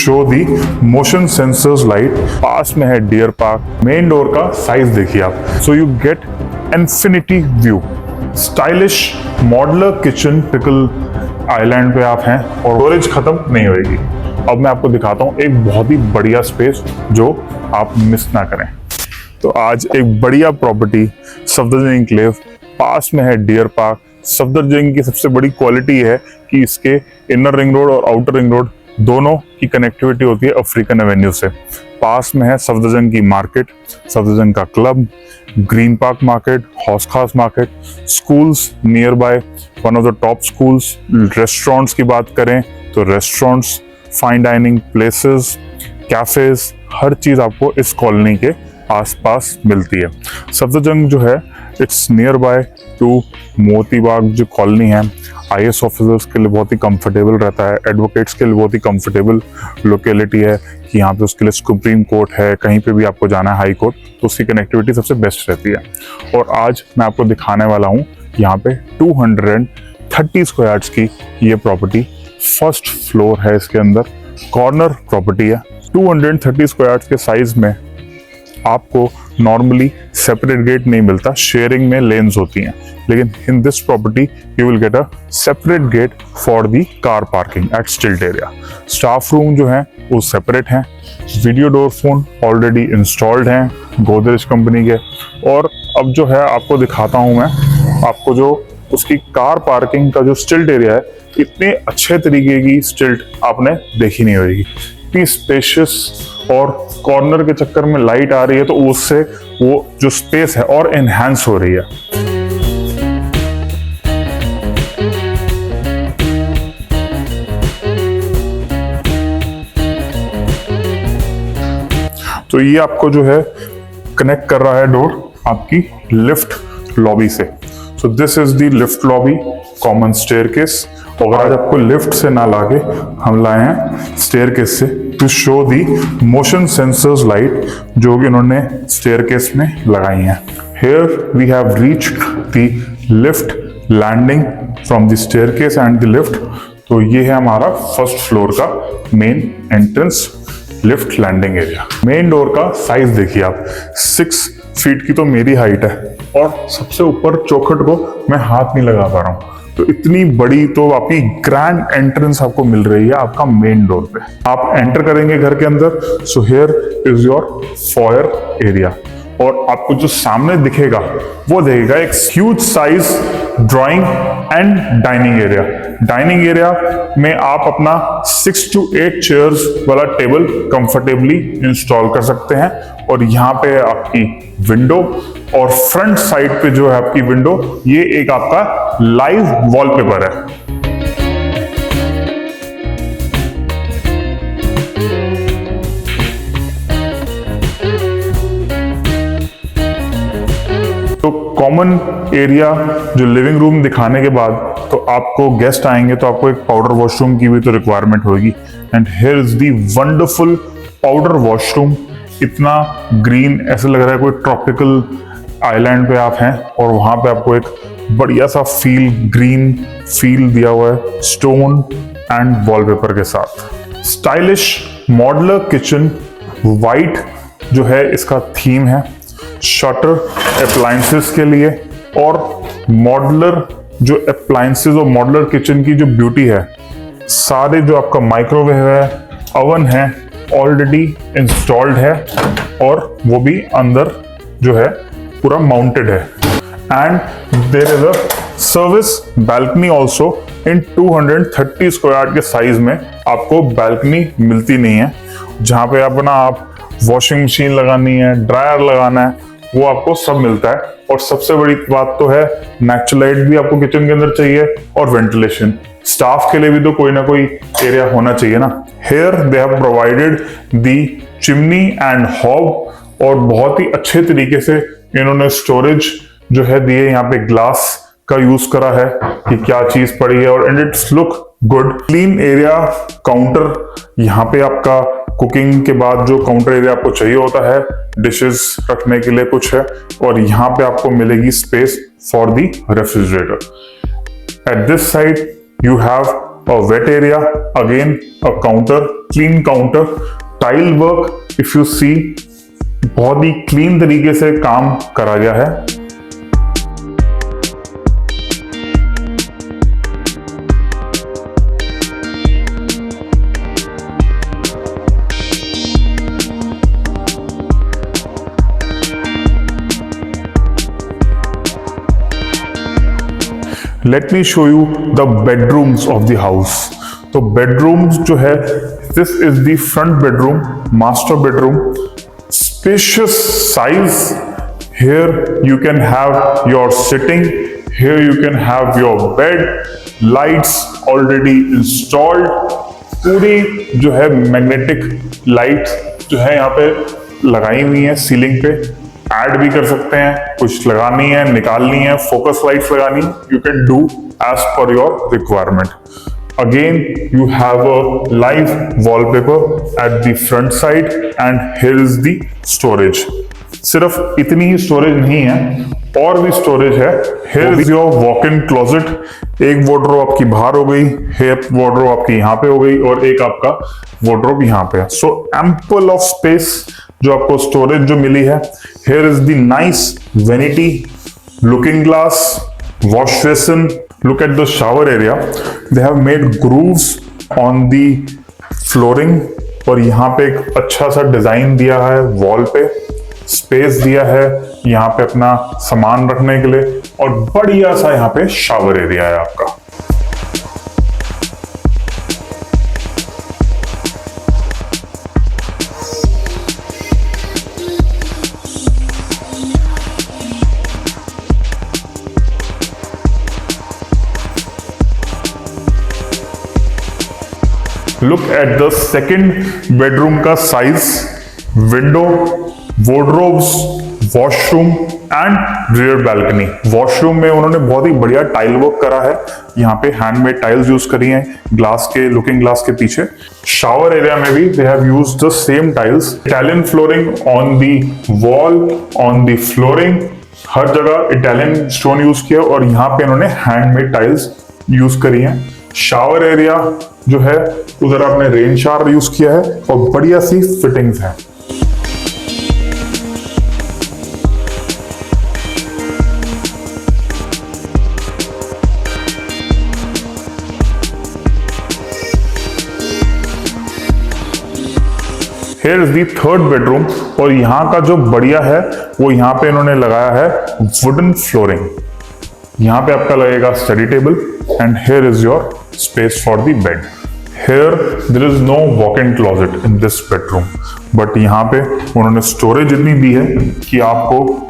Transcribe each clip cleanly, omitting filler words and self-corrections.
Show the motion sensors light. पास में है डियर पार्क। मेन डोर का साइज देखिए आप, so you get infinity view. Stylish modular kitchen, pickle island पे आप हैं और स्टोरेज खत्म नहीं होगी। अब मैं आपको दिखाता हूँ एक बहुत ही बढ़िया स्पेस जो आप मिस ना करें। तो आज एक बढ़िया प्रॉपर्टी सफदरजंग एन्क्लेव, पास में है डियर पार्क। सफदरजंग की सबसे बड़ी क्वालिटी है कि इसके इनर रिंग रोड और आउटर रिंग रोड दोनों की कनेक्टिविटी होती है अफ्रीकन एवेन्यू से। पास में है सफदरजंग की मार्केट, सफदरजंग का club, Green Park market, Hauz Khas market, schools nearby, one of the top schools. Restaurants की बात करें तो restaurants, fine dining places, cafes, हर चीज आपको इस कॉलोनी के आसपास मिलती है। सफदरजंग जो है it's near by two Moti Bagh जो कॉलोनी है। आईएएस ऑफिसर्स के लिए बहुत ही कंफर्टेबल रहता है, एडवोकेट्स के लिए बहुत ही कंफर्टेबल लोकेलिटी है कि यहाँ पे उसके लिए सुप्रीम कोर्ट है, कहीं पे भी आपको जाना है हाई कोर्ट तो उसकी कनेक्टिविटी सबसे बेस्ट रहती है। और आज मैं आपको दिखाने वाला हूँ यहाँ पे 230 स्क्वायर यार्ड्स की ये प्रॉपर्टी, फर्स्ट फ्लोर है, इसके अंदर कॉर्नर प्रॉपर्टी है। 230 स्क्वायर यार्ड्स के साइज में आपको नॉर्मली सेपरेट गेट नहीं मिलता, शेयरिंग में लेन्स होती हैं, लेकिन in this property you will get a separate gate for the car parking at stilt area. Staff room जो है वो सेपरेट हैं, video door phone already installed हैं गोदरेज कंपनी के। और अब जो है आपको दिखाता हूं मैं आपको जो उसकी कार पार्किंग का जो स्टिल्ट एरिया है, इतने अच्छे तरीके की स्टिल्ट आपने देखी नहीं होगी, इतनी स्पेशियस। और कॉर्नर के चक्कर में लाइट आ रही है तो उससे वो जो स्पेस है और एनहांस हो रही है। तो ये आपको जो है कनेक्ट कर रहा है डोर आपकी लिफ्ट लॉबी से। So this is the lift lobby, common staircase. और आज आपको लिफ्ट से ना लाके हम लाए हैं स्टेयरकेस से to show the motion sensors light जो कि इन्होंने स्टेयरकेस में लगाई हैं। Here we have reached the lift landing from the staircase and the lift. तो ये है हमारा फर्स्ट फ्लोर का main entrance lift landing area. Main door का साइज देखिए आप, 6 फीट की तो मेरी हाइट है और सबसे ऊपर चौखट को मैं हाथ नहीं लगा पा रहा हूँ, तो इतनी बड़ी तो आपकी ग्रैंड एंट्रेंस आपको मिल रही है आपका मेन डोर पे। आप एंटर करेंगे घर के अंदर, so here is your foyer area और आपको जो सामने दिखेगा वो देखेगा एक huge size drawing and dining area. Dining area में आप अपना 6 to 8 चेयर्स वाला टेबल कंफर्टेबली इंस्टॉल कर सकते हैं। और यहाँ पे आपकी विंडो और फ्रंट साइड पे जो है आपकी विंडो, ये एक आपका लाइव वॉलपेपर है। तो कॉमन एरिया जो लिविंग रूम दिखाने के बाद तो आपको गेस्ट आएंगे तो आपको एक पाउडर वॉशरूम की भी तो रिक्वायरमेंट होगी। And here is the wonderful powder washroom. इतना ग्रीन, ऐसा लग रहा है कोई ट्रॉपिकल आइलैंड पे आप हैं और वहां पे आपको एक बढ़िया सा फील, ग्रीन फील दिया हुआ है स्टोन एंड वॉलपेपर के साथ। स्टाइलिश मॉडुलर किचन, वाइट जो है इसका थीम है। शटर अप्लायंसेस के लिए और मॉडुलर जो अप्लायंसेस और मॉडुलर किचन की जो ब्यूटी है, सारे जो आपका माइक्रोवेव है, ओवन है ऑलरेडी इंस्टॉल्ड है और वो भी अंदर जो है पूरा माउंटेड है। And there is a service balcony also in 230 square yard के साइज में आपको बैल्कनी मिलती नहीं है, जहां पे अपना आप वॉशिंग मशीन लगानी है, ड्रायर लगाना है, वो आपको सब मिलता है। और सबसे बड़ी बात तो है नेचुरल लाइट भी आपको किचन के अंदर चाहिए और वेंटिलेशन। स्टाफ के लिए भी तो कोई ना कोई एरिया होना चाहिए ना। Here they have provided the chimney and hob और बहुत ही अच्छे तरीके से इन्होंने स्टोरेज जो है दिए, यहाँ पे ग्लास का यूज करा है कि क्या चीज पड़ी है और and it's look good. Clean area, counter, यहाँ पे आपका कुकिंग के बाद जो काउंटर एरिया आपको चाहिए होता है, डिशेस रखने के लिए कुछ है। और यहाँ पे आपको मिलेगी space for the refrigerator. At this side you have a wet area, again a counter, clean counter, tile work if you see बहुत ही क्लीन तरीके से काम करा गया है। Let me show you the bedrooms of the house. तो bedrooms जो है, this is the front bedroom, master bedroom, spacious size. Here you can have your sitting, here you can have your bed, lights already installed. पूरी जो है magnetic light जो है यहाँ पे लगाई हुई है सीलिंग पे। ऐड भी कर सकते हैं, कुछ लगानी है, निकालनी है, फोकस लाइट्स लगानी, you can do as per your requirement. Again you have a live wallpaper at the front side and here is the storage. सिर्फ इतनी ही स्टोरेज नहीं है, और भी स्टोरेज है। Here is your walk in closet. एक wardrobe आपकी बाहर हो गई, एक वार्डरोब आपकी यहाँ पे हो गई, और एक आपका वार्डरोब यहाँ पे है। सो एम्पल ऑफ स्पेस जो आपको स्टोरेज जो मिली है। Here is the nice vanity, looking glass, wash basin. Look at the shower area, they have made grooves on the flooring, और यहाँ पे एक अच्छा सा डिजाइन दिया है वॉल पे, स्पेस दिया है यहाँ पे अपना सामान रखने के लिए, और बढ़िया सा यहाँ पे शावर एरिया है आपका। Look at the second bedroom का size, window, wardrobes, washroom and rear balcony. Washroom में उन्होंने बहुत ही बढ़िया टाइल वर्क करा है, यहाँ पे हैंडमेड टाइल्स यूज करी हैं ग्लास के, लुकिंग ग्लास के पीछे। शावर एरिया में भी they have used the same tiles, Italian flooring on the wall, on the flooring, हर जगह इटालियन स्टोन यूज किया, और यहाँ पे इन्होंने हैंडमेड टाइल्स यूज करी हैं। शावर एरिया जो है उधर आपने रेन शावर यूज किया है, और बढ़िया सी फिटिंग्स है। Here is the third bedroom, और यहाँ का जो बढ़िया है वो यहाँ पे इन्होंने लगाया है वुडन फ्लोरिंग। यहाँ पे आपका लगेगा study table, and here is your space for the bed. Here there is no walk-in closet in this bedroom, but यहाँ पे उन्होंने स्टोरेज इतनी दी है कि आपको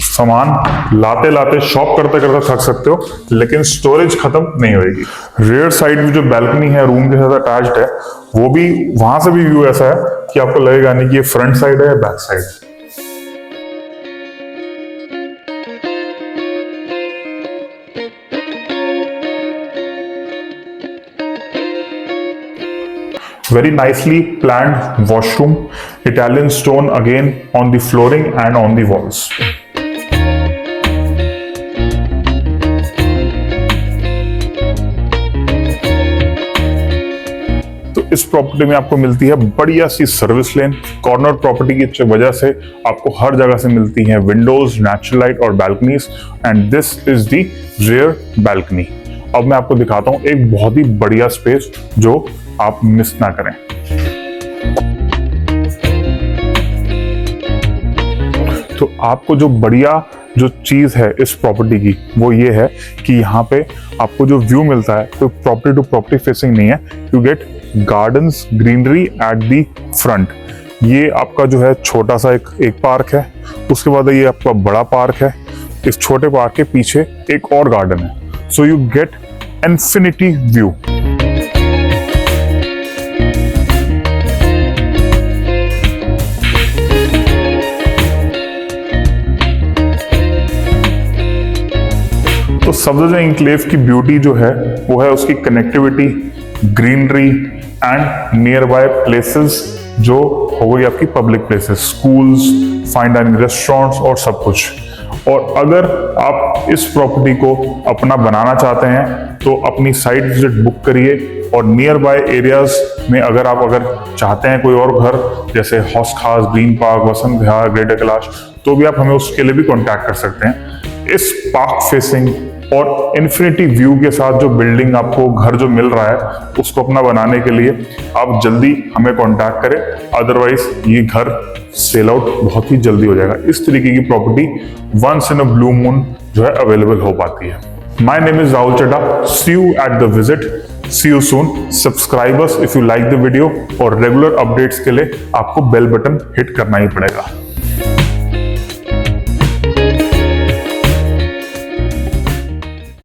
सामान लाते लाते, शॉप करते करते थक सकते हो, लेकिन स्टोरेज खत्म नहीं होगी। रियर साइड में जो बैल्कनी है रूम के साथ अटैच्ड है, वो भी वहां से भी व्यू ऐसा है कि आपको लगेगा नहीं कि ये फ्रंट साइड है या बैक साइड है। Very nicely planned washroom, Italian stone again on the flooring and on the walls. तो इस प्रॉपर्टी में आपको मिलती है बढ़िया सी सर्विस लेन। कॉर्नर प्रॉपर्टी की वजह से आपको हर जगह से मिलती हैं विंडोज, नेचुरल लाइट और balconies, and this is the rear balcony. अब मैं आपको दिखाता हूं एक बहुत ही बढ़िया स्पेस जो आप मिस ना करें। तो आपको जो बढ़िया जो चीज है इस प्रॉपर्टी की वो ये है कि यहाँ पे आपको जो व्यू मिलता है तो प्रॉपर्टी टू प्रॉपर्टी फेसिंग नहीं है, you get gardens, greenery at the front. ये आपका जो है छोटा सा एक पार्क है, उसके बाद ये आपका बड़ा पार्क है, इस छोटे पार्क के पीछे एक और गार्डन है। सो यू गेट इन्फिनिटी व्यू। तो सफदरजंग एन्क्लेव की ब्यूटी जो है वो है उसकी connectivity, greenery and near by places जो हो गई आपकी public places, schools, fine dining restaurants और सब कुछ। और अगर आप इस प्रॉपर्टी को अपना बनाना चाहते हैं तो अपनी साइट विजिट बुक करिए और नियर बाय एरियाज में अगर चाहते हैं कोई और घर जैसे हौस खास, green park, Vasant Vihar, greater Kailash, तो भी आप हमें उसके लिए भी कॉन्टैक्ट कर सकते हैं। इस पार्क फेसिंग और इन्फिनिटी व्यू के साथ जो बिल्डिंग आपको घर जो मिल रहा है उसको अपना बनाने के लिए आप जल्दी हमें कॉन्टैक्ट करें, अदरवाइज ये घर सेल आउट बहुत ही जल्दी हो जाएगा। इस तरीके की property once in a blue moon जो है अवेलेबल हो पाती है। My name is Rahul Chadha. See you at the visit. See you soon. Subscribe us if you like the video और रेगुलर अपडेट्स के लिए आपको बेल बटन हिट करना ही पड़ेगा।